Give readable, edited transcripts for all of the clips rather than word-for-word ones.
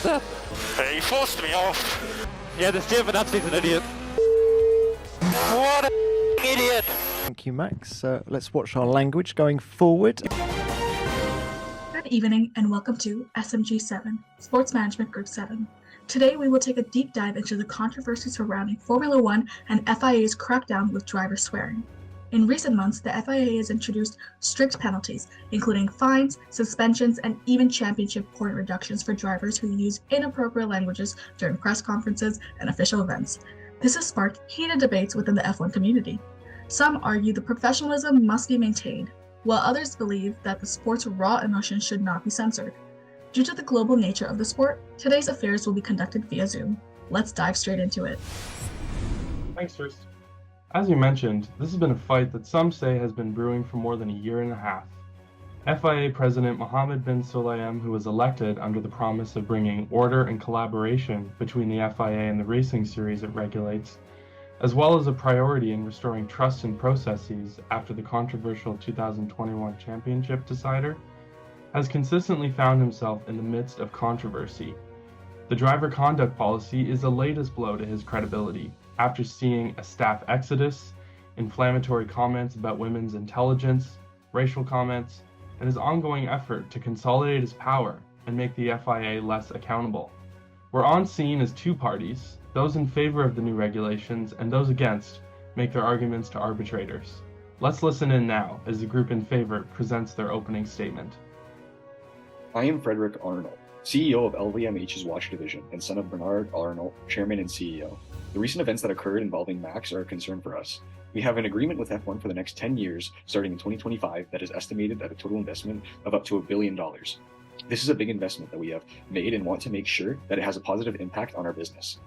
was that? He forced me off. Yeah, this Giovinazzi's an idiot. What an idiot! Thank you, Max. Let's watch our language going forward. Good evening and welcome to SMG7, Sports Management Group 7. Today we will take a deep dive into the controversy surrounding Formula One and FIA's crackdown with driver swearing. In recent months, the FIA has introduced strict penalties, including fines, suspensions, and even championship point reductions for drivers who use inappropriate languages during press conferences and official events. This has sparked heated debates within the F1 community. Some argue the professionalism must be maintained, while others believe that the sport's raw emotions should not be censored. Due to the global nature of the sport, today's affairs will be conducted via Zoom. Let's dive straight into it. Thanks, Tris. As you mentioned, this has been a fight that some say has been brewing for more than a year and a half. FIA President Mohammed bin Sulayem, who was elected under the promise of bringing order and collaboration between the FIA and the racing series it regulates, as well as a priority in restoring trust in processes after the controversial 2021 championship decider, has consistently found himself in the midst of controversy. The driver conduct policy is the latest blow to his credibility, after seeing a staff exodus, inflammatory comments about women's intelligence, racial comments, and his ongoing effort to consolidate his power and make the FIA less accountable. We're on scene as two parties, those in favor of the new regulations and those against make their arguments to arbitrators. Let's listen in now as the group in favor presents their opening statement. I am Frederick Arnold, CEO of LVMH's watch division and son of Bernard Arnold, chairman and CEO. The recent events that occurred involving Max are a concern for us. We have an agreement with F1 for the next 10 years, starting in 2025, that is estimated at a total investment of up to $1 billion. This is a big investment that we have made and want to make sure that it has a positive impact on our business.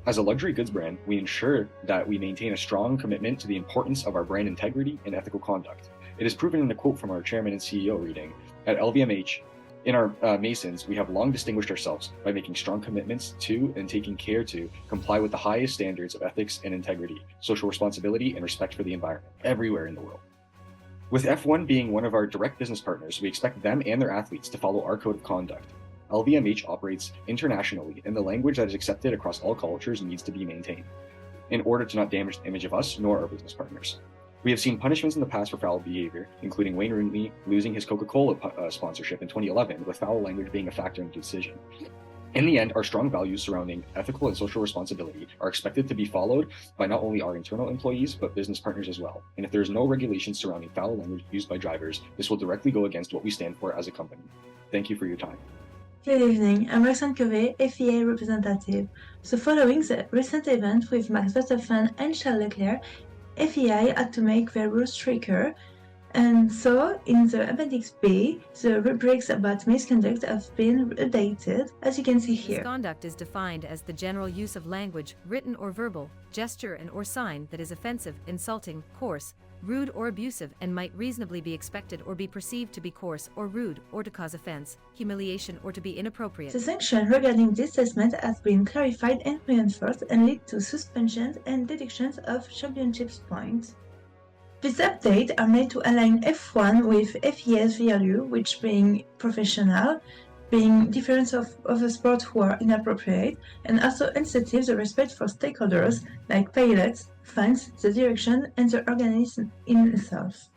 As a luxury goods brand, we ensure that we maintain a strong commitment to the importance of our brand integrity and ethical conduct. It is proven in the quote from our chairman and CEO reading, at LVMH, in our Masons, we have long distinguished ourselves by making strong commitments to and taking care to comply with the highest standards of ethics and integrity, social responsibility, and respect for the environment everywhere in the world. With F1 being one of our direct business partners, we expect them and their athletes to follow our code of conduct. LVMH operates internationally, and the language that is accepted across all cultures needs to be maintained in order to not damage the image of us nor our business partners. We have seen punishments in the past for foul behavior, including Wayne Rooney losing his Coca-Cola sponsorship in 2011, with foul language being a factor in the decision. In the end, our strong values surrounding ethical and social responsibility are expected to be followed by not only our internal employees, but business partners as well. And if there is no regulation surrounding foul language used by drivers, this will directly go against what we stand for as a company. Thank you for your time. Good evening, I'm Roxane Covey, FIA representative. So following the recent event with Max Verstappen and Charles Leclerc, FIA had to make their rules stricter, and so in the Appendix B, the rubrics about misconduct have been updated, as you can see here. Misconduct is defined as the general use of language, written or verbal, gesture and/or sign that is offensive, insulting, coarse, rude or abusive and might reasonably be expected or be perceived to be coarse or rude or to cause offense, humiliation or to be inappropriate. The sanction regarding this assessment has been clarified and reinforced and lead to suspensions and deductions of championships points. This update are made to align F1 with FIA's value, which being professional, being difference of the sport who are inappropriate, and also incentive the respect for stakeholders like pilots, fans, the direction, and the organism in itself.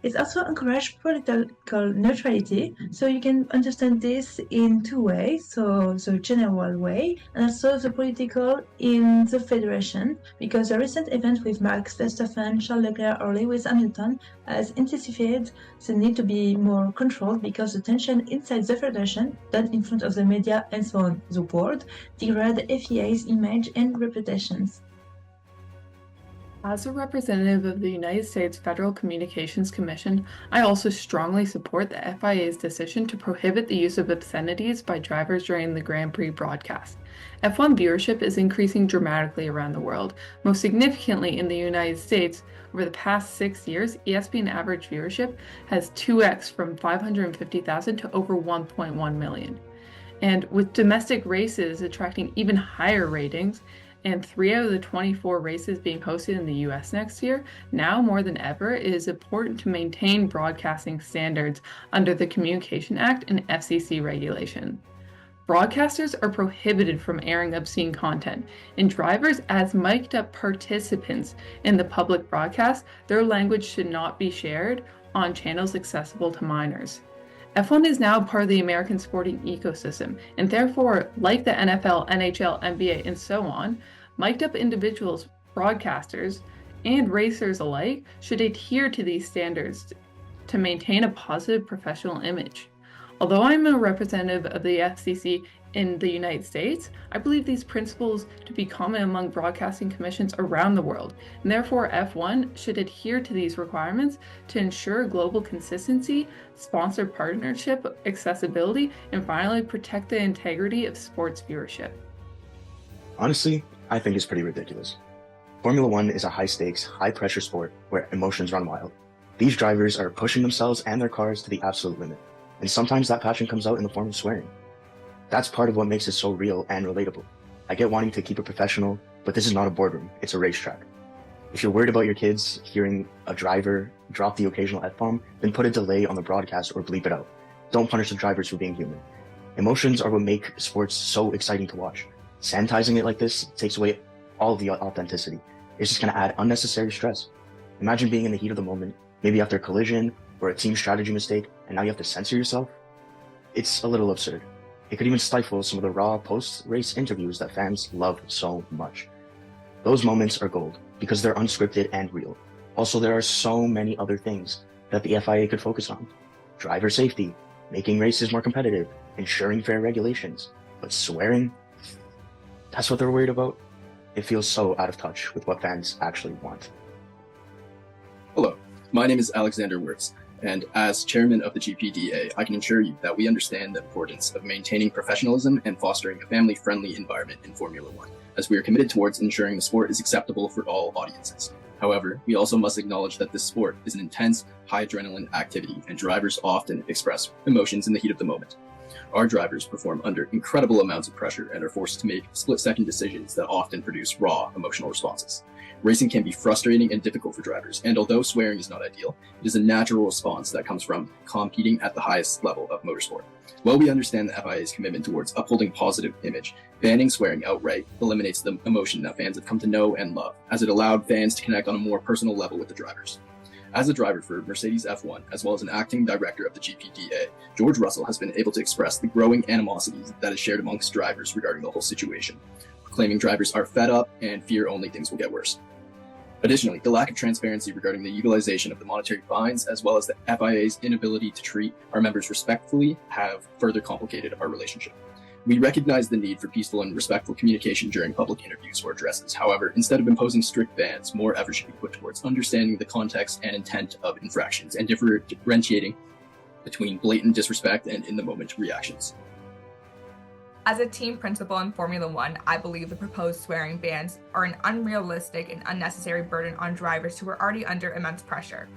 It also encourages political neutrality, so you can understand this in two ways, so the general way, and also the political in the federation, because the recent event with Max Verstappen, Charles Leclerc or Lewis Hamilton has intensified the need to be more controlled because the tension inside the federation, done in front of the media and so on the board, degrade FIA's image and reputations. As a representative of the United States Federal Communications Commission, I also strongly support the FIA's decision to prohibit the use of obscenities by drivers during the Grand Prix broadcast. F1 viewership is increasing dramatically around the world. Most significantly in the United States, over the past 6 years, ESPN average viewership has 2x from 550,000 to over 1.1 million. And with domestic races attracting even higher ratings, and 3 out of the 24 races being hosted in the US next year, now more than ever, it is important to maintain broadcasting standards under the Communication Act and FCC regulation. Broadcasters are prohibited from airing obscene content, and drivers, as mic'd up participants in the public broadcast, their language should not be shared on channels accessible to minors. F1 is now part of the American sporting ecosystem, and therefore, like the NFL, NHL, NBA, and so on, mic'd up individuals, broadcasters, and racers alike should adhere to these standards to maintain a positive professional image. Although I'm a representative of the FCC in the United States, I believe these principles to be common among broadcasting commissions around the world, and therefore F1 should adhere to these requirements to ensure global consistency, sponsor partnership, accessibility, and finally protect the integrity of sports viewership. Honestly, I think it's pretty ridiculous. Formula One is a high-stakes, high-pressure sport where emotions run wild. These drivers are pushing themselves and their cars to the absolute limit, and sometimes that passion comes out in the form of swearing. That's part of what makes it so real and relatable. I get wanting to keep it professional, but this is not a boardroom, it's a racetrack. If you're worried about your kids hearing a driver drop the occasional F-bomb, then put a delay on the broadcast or bleep it out. Don't punish the drivers for being human. Emotions are what make sports so exciting to watch. Sanitizing it like this takes away all of the authenticity. It's just going to add unnecessary stress. Imagine being in the heat of the moment, maybe after a collision or a team strategy mistake, and now you have to censor yourself? It's a little absurd. It could even stifle some of the raw post-race interviews that fans love so much. Those moments are gold because they're unscripted and real. Also, there are so many other things that the FIA could focus on. Driver safety, making races more competitive, ensuring fair regulations. But swearing? That's what they're worried about? It feels so out of touch with what fans actually want. Hello, my name is Alexander Wirtz, and as chairman of the GPDA, I can assure you that we understand the importance of maintaining professionalism and fostering a family-friendly environment in Formula One, as we are committed towards ensuring the sport is acceptable for all audiences. However, we also must acknowledge that this sport is an intense, high-adrenaline activity, and drivers often express emotions in the heat of the moment. Our drivers perform under incredible amounts of pressure and are forced to make split-second decisions that often produce raw emotional responses. Racing can be frustrating and difficult for drivers, and although swearing is not ideal, it is a natural response that comes from competing at the highest level of motorsport. While we understand the FIA's commitment towards upholding positive image, banning swearing outright eliminates the emotion that fans have come to know and love, as it allowed fans to connect on a more personal level with the drivers. As a driver for Mercedes F1, as well as an acting director of the GPDA, George Russell has been able to express the growing animosity that is shared amongst drivers regarding the whole situation, claiming drivers are fed up and fear only things will get worse. Additionally, the lack of transparency regarding the utilization of the monetary fines, as well as the FIA's inability to treat our members respectfully, have further complicated our relationship. We recognize the need for peaceful and respectful communication during public interviews or addresses. However, instead of imposing strict bans, more effort should be put towards understanding the context and intent of infractions and differentiating between blatant disrespect and in-the-moment reactions. As a team principal in Formula One, I believe the proposed swearing bans are an unrealistic and unnecessary burden on drivers who are already under immense pressure.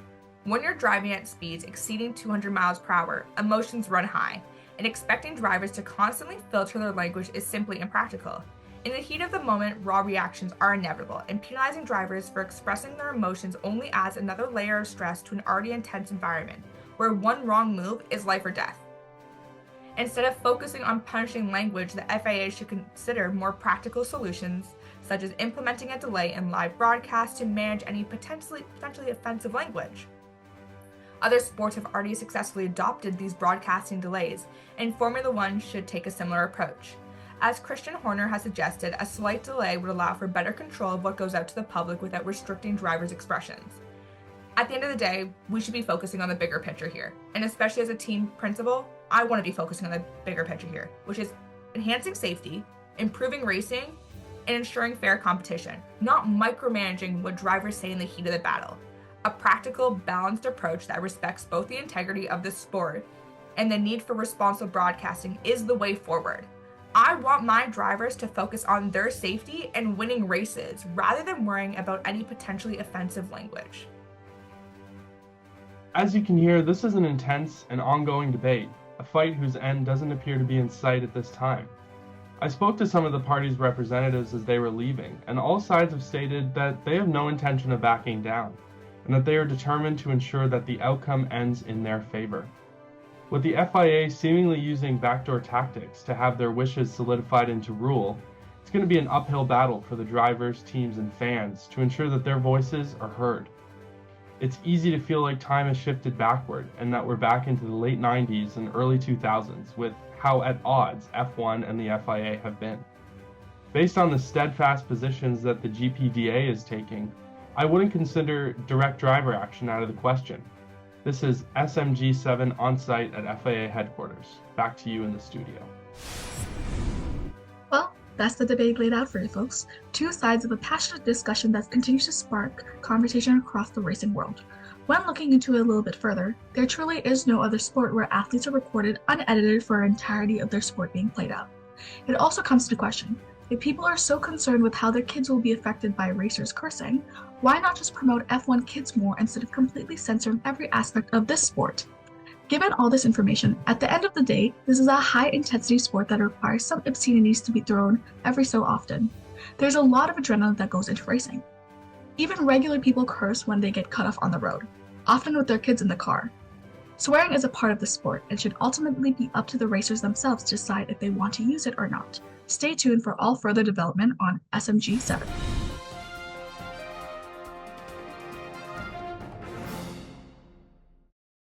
When you're driving at speeds exceeding 200 miles per hour, emotions run high, and expecting drivers to constantly filter their language is simply impractical. In the heat of the moment, raw reactions are inevitable, and penalizing drivers for expressing their emotions only adds another layer of stress to an already intense environment, where one wrong move is life or death. Instead of focusing on punishing language, the FIA should consider more practical solutions, such as implementing a delay in live broadcasts to manage any potentially offensive language. Other sports have already successfully adopted these broadcasting delays, and Formula One should take a similar approach. As Christian Horner has suggested, a slight delay would allow for better control of what goes out to the public without restricting drivers' expressions. At the end of the day, we should be focusing on the bigger picture here, and especially as a team principal, I want to be focusing on the bigger picture here, which is enhancing safety, improving racing, and ensuring fair competition, not micromanaging what drivers say in the heat of the battle. A practical, balanced approach that respects both the integrity of the sport and the need for responsible broadcasting is the way forward. I want my drivers to focus on their safety and winning races rather than worrying about any potentially offensive language. As you can hear, this is an intense and ongoing debate, a fight whose end doesn't appear to be in sight at this time. I spoke to some of the party's representatives as they were leaving, and all sides have stated that they have no intention of backing down, and that they are determined to ensure that the outcome ends in their favor. With the FIA seemingly using backdoor tactics to have their wishes solidified into rule, it's going to be an uphill battle for the drivers, teams, and fans to ensure that their voices are heard. It's easy to feel like time has shifted backward and that we're back into the late 90s and early 2000s with how at odds F1 and the FIA have been. Based on the steadfast positions that the GPDA is taking, I wouldn't consider direct driver action out of the question. This is SMG7 on site at FIA headquarters. Back to you in the studio. Well, that's the debate laid out for you folks. Two sides of a passionate discussion that continues to spark conversation across the racing world. When looking into it a little bit further, there truly is no other sport where athletes are recorded unedited for an entirety of their sport being played out. It also comes to the question, if people are so concerned with how their kids will be affected by racers cursing, why not just promote F1 Kids more instead of completely censoring every aspect of this sport? Given all this information, at the end of the day, this is a high-intensity sport that requires some obscenities to be thrown every so often. There's a lot of adrenaline that goes into racing. Even regular people curse when they get cut off on the road, often with their kids in the car. Swearing is a part of the sport and should ultimately be up to the racers themselves to decide if they want to use it or not. Stay tuned for all further development on SMG7.